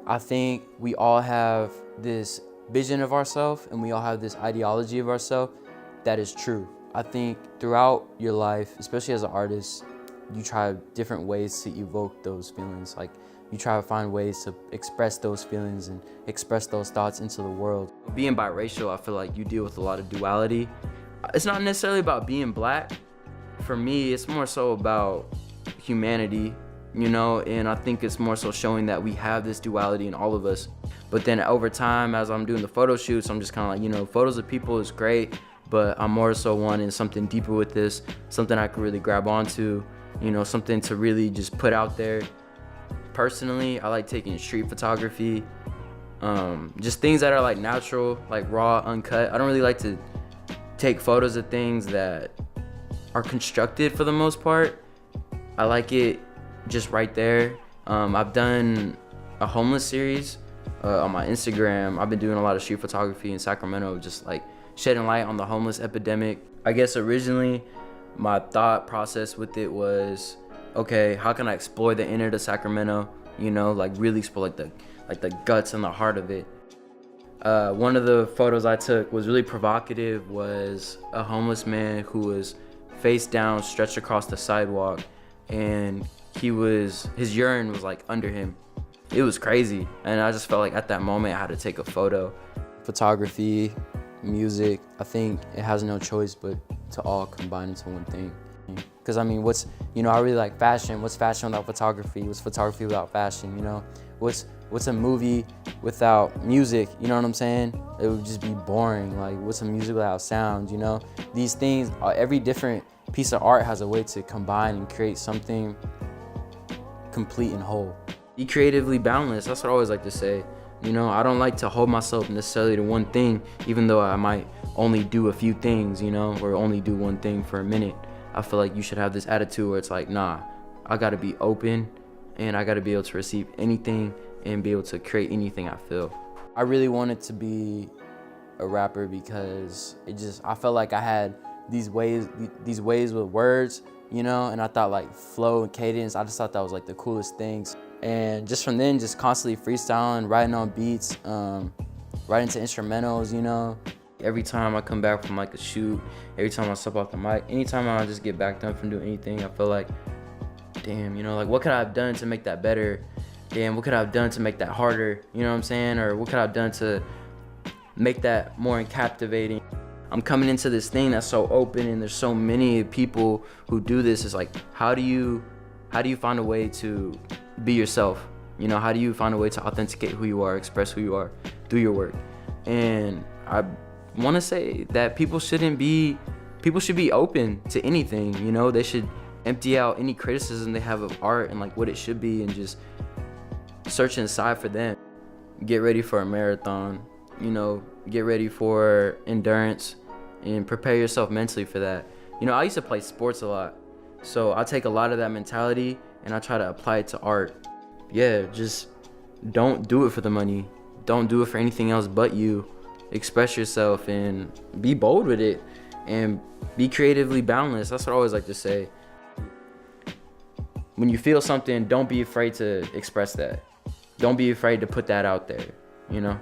I think we all have this vision of ourselves and we all have this ideology of ourselves that is true. I think throughout your life, especially as an artist, you try different ways to evoke those feelings. Like you try to find ways to express those feelings and express those thoughts into the world. Being biracial, I feel like you deal with a lot of duality. It's not necessarily about being black. For me, it's more so about humanity, you know, and I think it's more so showing that we have this duality in all of us. But then over time, as I'm doing the photo shoots, I'm just kind of like, you know, photos of people is great, but I'm more so wanting something deeper with this, something I could really grab onto, you know, something to really just put out there. Personally, I like taking street photography, just things that are like natural, like raw, uncut. I don't really like to take photos of things that are constructed for the most part. I like it just right there. I've done a homeless series on my Instagram. I've been doing a lot of street photography in Sacramento, just like shedding light on the homeless epidemic. I guess originally my thought process with it was, okay, how can I explore the inner of Sacramento? You know, like really explore like the guts and the heart of it. One of the photos I took was really provocative. Was a homeless man who was face down, stretched across the sidewalk, and his urine was like under him. It was crazy, and I just felt like at that moment I had to take a photo. Photography, music, I think it has no choice but to all combine into one thing. Because I mean, I really like fashion. What's fashion without photography? What's photography without fashion? You know, what's a movie without music? You know what I'm saying? It would just be boring. Like, what's a music without sound? You know, these things, every different piece of art has a way to combine and create something complete and whole. Be creatively balanced. That's what I always like to say. You know, I don't like to hold myself necessarily to one thing, even though I might only do a few things, you know, or only do one thing for a minute. I feel like you should have this attitude where it's like, nah, I gotta be open and I gotta be able to receive anything and be able to create anything I feel. I really wanted to be a rapper because I felt like I had these ways with words, you know, and I thought like flow and cadence, I just thought that was like the coolest things. And just from then, just constantly freestyling, writing on beats, writing to instrumentals, you know. Every time I come back from like a shoot, every time I step off the mic, anytime I just get back done from doing anything, I feel like, damn, you know, like what could I have done to make that better? Damn, what could I have done to make that harder? You know what I'm saying? Or what could I have done to make that more captivating? I'm coming into this thing that's so open and there's so many people who do this. It's like, how do you find a way to be yourself? You know, how do you find a way to authenticate who you are, express who you are through your work? And I want to say that people should be open to anything, you know. They should empty out any criticism they have of art and like what it should be and just search inside for them. Get ready for a marathon, you know, get ready for endurance and prepare yourself mentally for that. You know, I used to play sports a lot, so I take a lot of that mentality and I try to apply it to art. Yeah, just don't do it for the money. Don't do it for anything else but you. Express yourself and be bold with it and be creatively balanced. That's what I always like to say. When you feel something, don't be afraid to express that. Don't be afraid to put that out there, you know?